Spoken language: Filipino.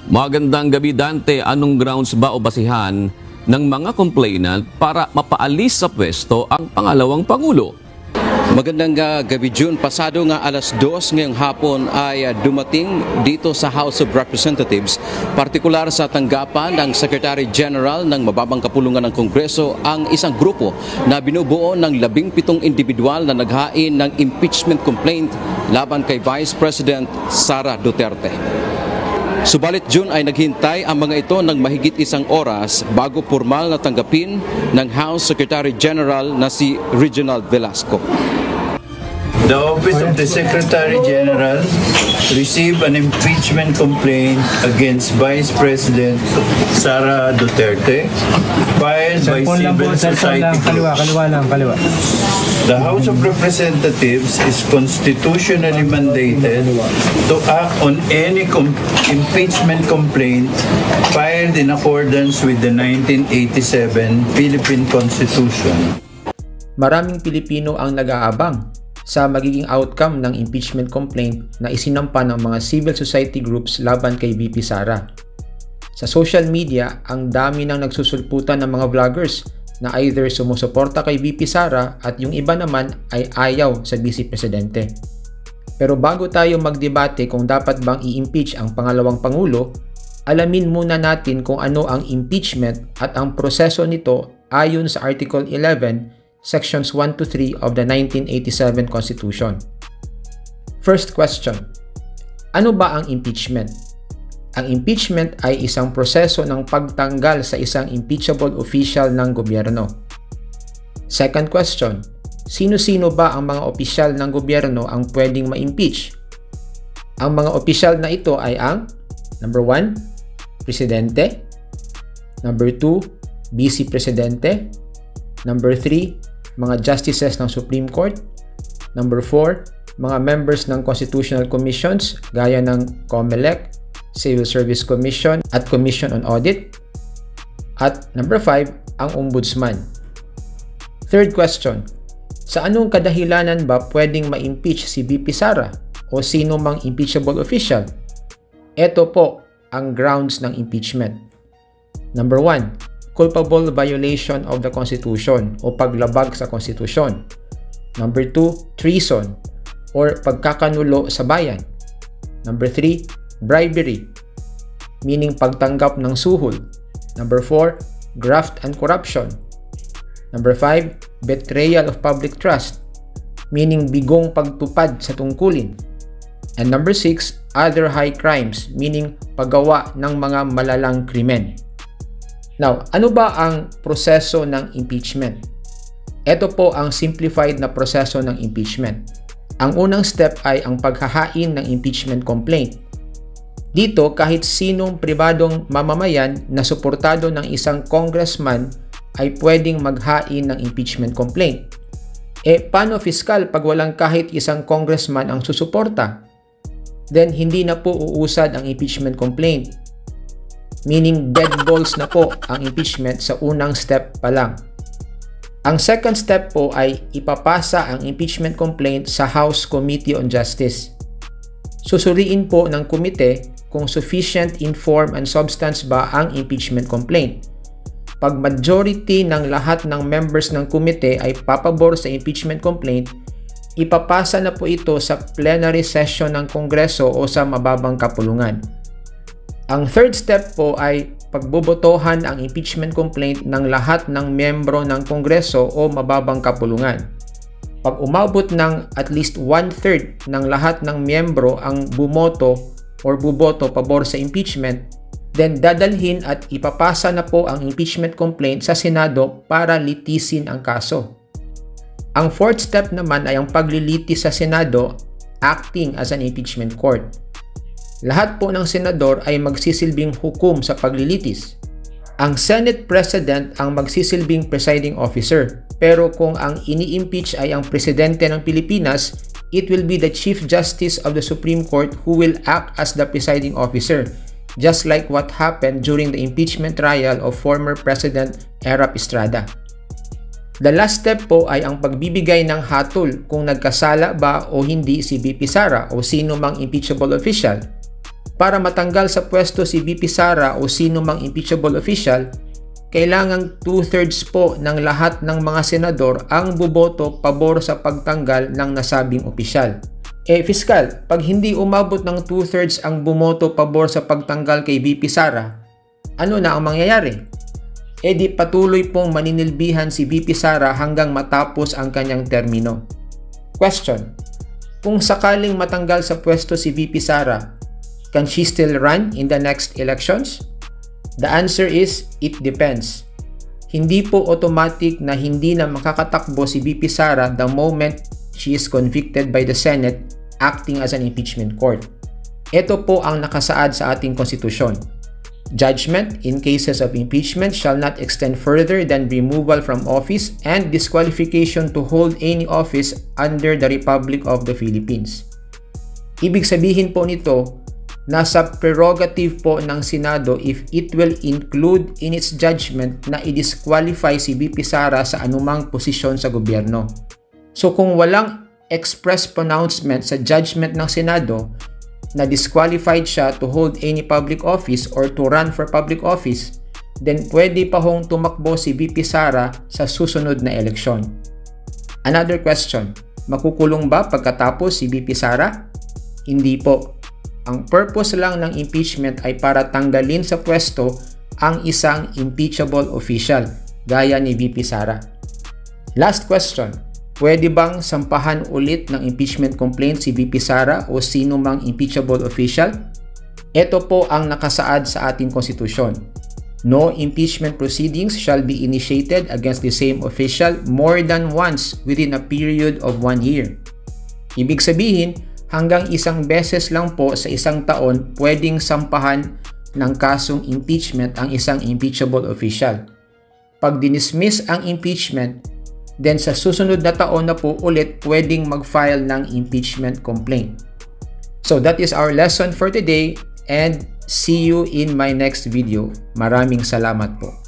Magandang gabi, Dante. Anong grounds ba o basihan ng mga complainant para mapaalis sa pwesto ang pangalawang Pangulo? Magandang gabi, June. Pasado nga alas 2 ngayong hapon ay dumating dito sa House of Representatives, partikular sa tanggapan ng Secretary General ng Mababang Kapulungan ng Kongreso ang isang grupo na binubuo ng 17 individual na naghain ng impeachment complaint laban kay Vice President Sara Duterte. Subalit, June, ay naghintay ang mga ito ng mahigit isang oras bago formal na tanggapin ng House Secretary General na si Reginald Velasco. The Office of the Secretary General received an impeachment complaint against Vice President Sara Duterte filed by civil society groups. Kaliwa. The House of Representatives is constitutionally mandated to act on any impeachment complaint filed in accordance with the 1987 Philippine Constitution. Maraming Pilipino ang nag-aabang sa magiging outcome ng impeachment complaint na isinampa ng mga civil society groups laban kay VP Sara. Sa social media, ang dami nang nagsusulputan ng mga vloggers na either sumusuporta kay VP Sara at yung iba naman ay ayaw sa Vice Presidente. Pero bago tayo magdebate kung dapat bang i-impeach ang pangalawang Pangulo, alamin muna natin kung ano ang impeachment at ang proseso nito ayon sa Article 11, Sections 1 to 3 of the 1987 Constitution. First question, ano ba ang impeachment? Ang impeachment ay isang proseso ng pagtanggal sa isang impeachable official ng gobyerno. Second question, sino-sino ba ang mga opisyal ng gobyerno ang pwedeng ma-impeach? Ang mga opisyal na ito ay ang number 1, Presidente, number 2, Vice Presidente, number 3, mga justices ng Supreme Court, number 4, mga members ng constitutional commissions gaya ng COMELEC, Civil Service Commission at Commission on Audit, at number 5, ang Ombudsman. Third question, sa anong kadahilanan ba pwedeng ma-impeach si VP Sara o sino mang impeachable official? Ito po ang grounds ng impeachment. Number 1, culpable violation of the Constitution o paglabag sa Konstitusyon. Number 2, treason or pagkakanulo sa bayan. Number 3, bribery, meaning pagtanggap ng suhol. Number 4, graft and corruption. Number 5, betrayal of public trust, meaning bigong pagtupad sa tungkulin. And number 6, other high crimes, meaning paggawa ng mga malalang krimen. Now, ano ba ang proseso ng impeachment? Ito po ang simplified na proseso ng impeachment. Ang unang step ay ang paghahain ng impeachment complaint. Dito, kahit sinong pribadong mamamayan na suportado ng isang congressman ay pwedeng maghain ng impeachment complaint. Paano fiskal pag walang kahit isang congressman ang susuporta? Then, hindi na po uusad ang impeachment complaint. Meaning dead balls na po ang impeachment sa unang step pa lang. Ang second step po ay ipapasa ang impeachment complaint sa House Committee on Justice. Susuriin po ng komite kung sufficient in form and substance ba ang impeachment complaint. Pag majority ng lahat ng members ng komite ay papabor sa impeachment complaint, ipapasa na po ito sa plenary session ng Kongreso o sa mababang kapulungan. Ang third step po ay pagbobotohan ang impeachment complaint ng lahat ng miyembro ng Kongreso o mababang kapulungan. Pag umabot ng at least 1/3 ng lahat ng miyembro ang bumoto or buboto pabor sa impeachment, then dadalhin at ipapasa na po ang impeachment complaint sa Senado para litisin ang kaso. Ang fourth step naman ay ang paglilitis sa Senado acting as an impeachment court. Lahat po ng senador ay magsisilbing hukom sa paglilitis. Ang Senate President ang magsisilbing presiding officer. Pero kung ang ini-impeach ay ang Presidente ng Pilipinas, it will be the Chief Justice of the Supreme Court who will act as the presiding officer, just like what happened during the impeachment trial of former President Erap Estrada. The last step po ay ang pagbibigay ng hatol kung nagkasala ba o hindi si VP Sara o sino mang impeachable official. Para matanggal sa pwesto si VP Sara o sino mang impeachable official, kailangang 2/3 po ng lahat ng mga senador ang buboto pabor sa pagtanggal ng nasabing opisyal. Fiscal, pag hindi umabot ng 2/3 ang bumoto pabor sa pagtanggal kay VP Sara, ano na ang mangyayari? Di patuloy pong maninilbihan si VP Sara hanggang matapos ang kanyang termino. Question: kung sakaling matanggal sa pwesto si VP Sara, can she still run in the next elections? The answer is, it depends. Hindi po automatic na hindi na makakatakbo si VP Sara the moment she is convicted by the Senate acting as an impeachment court. Ito po ang nakasaad sa ating konstitusyon. Judgment in cases of impeachment shall not extend further than removal from office and disqualification to hold any office under the Republic of the Philippines. Ibig sabihin po nito, nasa prerogative po ng Senado if it will include in its judgment na i-disqualify si VP Sara sa anumang posisyon sa gobyerno. So kung walang express pronouncement sa judgment ng Senado na disqualified siya to hold any public office or to run for public office, then pwede pa hong tumakbo si VP Sara sa susunod na eleksyon. Another question, makukulong ba pagkatapos si VP Sara? Hindi po. Ang purpose lang ng impeachment ay para tanggalin sa pwesto ang isang impeachable official, gaya ni VP Sara. Last question, pwede bang sampahan ulit ng impeachment complaint si VP Sara o sino mang impeachable official? Ito po ang nakasaad sa ating konstitusyon. No impeachment proceedings shall be initiated against the same official more than once within a period of 1 year. Ibig sabihin, hanggang isang beses lang po sa isang taon pwedeng sampahan ng kasong impeachment ang isang impeachable official. Pag dinismiss ang impeachment, then sa susunod na taon na po ulit pwedeng mag-file ng impeachment complaint. So that is our lesson for today and see you in my next video. Maraming salamat po.